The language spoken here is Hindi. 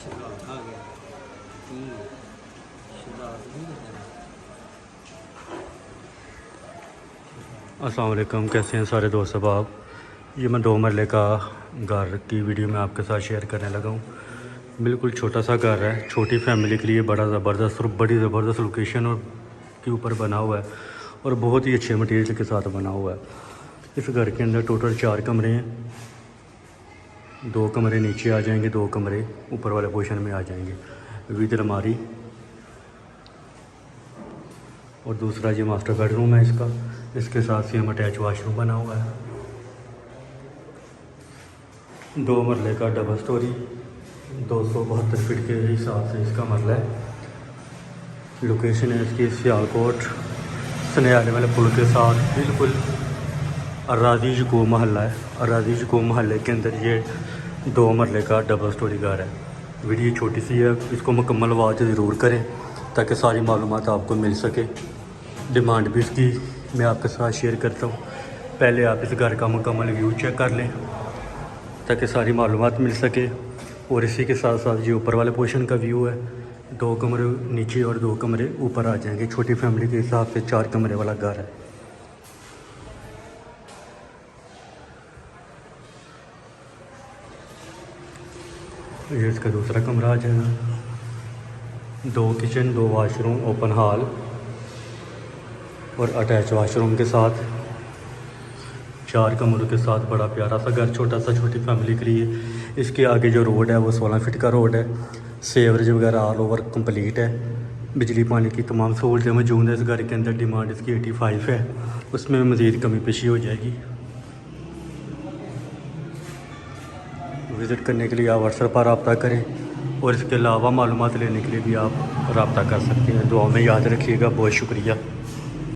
आ गया अस्सलाम वालेकुम, कैसे हैं सारे दोस्त अब। ये मैं 2 मरले का घर की वीडियो में आपके साथ शेयर करने लगा हूँ। बिल्कुल छोटा सा घर है, छोटी फैमिली के लिए बड़ी ज़बरदस्त लोकेशन और के ऊपर बना हुआ है और बहुत ही अच्छे मटेरियल के साथ बना हुआ है। इस घर के अंदर टोटल 4 कमरे हैं। 2 कमरे नीचे आ जाएंगे, 2 कमरे ऊपर वाले पोर्शन में आ जाएंगे विद अलमारी। और दूसरा ये मास्टर बेडरूम है इसका। इसके साथ सेम अटैच वाशरूम बना हुआ है। 2 मरले का डबल स्टोरी, 272 फीट के हिसाब से इसका मरला है। लोकेशन है इसकी सियालकोट सनियाले वाले पुल के साथ बिल्कुल अराजीज को महल्ला है। अराजीज को महल्ले के अंदर ये 2 मरले का डबल स्टोरी घर है। वीडियो छोटी सी है, इसको मुकम्मल वाच ज़रूर करें ताकि सारी मालूमात आपको मिल सके। डिमांड भी इसकी मैं आपके साथ शेयर करता हूँ। पहले आप इस घर का मुकम्मल व्यू चेक कर लें ताकि सारी मालूमात मिल सके। और इसी के साथ साथ ये ऊपर वाले पोर्शन का व्यू है। 2 कमरे नीचे और 2 कमरे ऊपर आ जाएंगे। छोटी फैमिली के हिसाब से 4 कमरे वाला घर है। ये इसका दूसरा कमरा आ जाएगा। 2 किचन, 2 वाशरूम, ओपन हॉल और अटैच वाशरूम के साथ 4 कमरों के साथ बड़ा प्यारा सा घर, छोटा सा छोटी फैमिली के लिए। इसके आगे जो रोड है वो 16 फीट का रोड है। सेवरेज वगैरह ऑल ओवर कंप्लीट है। बिजली पानी की तमाम सहूलतें मौजूद है इस घर के अंदर। डिमांड इसकी 85 है, उसमें मज़ीद कमी पेशी हो जाएगी। विज़िट करने के लिए आप व्हाट्सएप पर रब्ता करें और इसके अलावा मालूमात लेने के लिए भी आप रब्ता कर सकते हैं। दुआ में याद रखिएगा। बहुत शुक्रिया।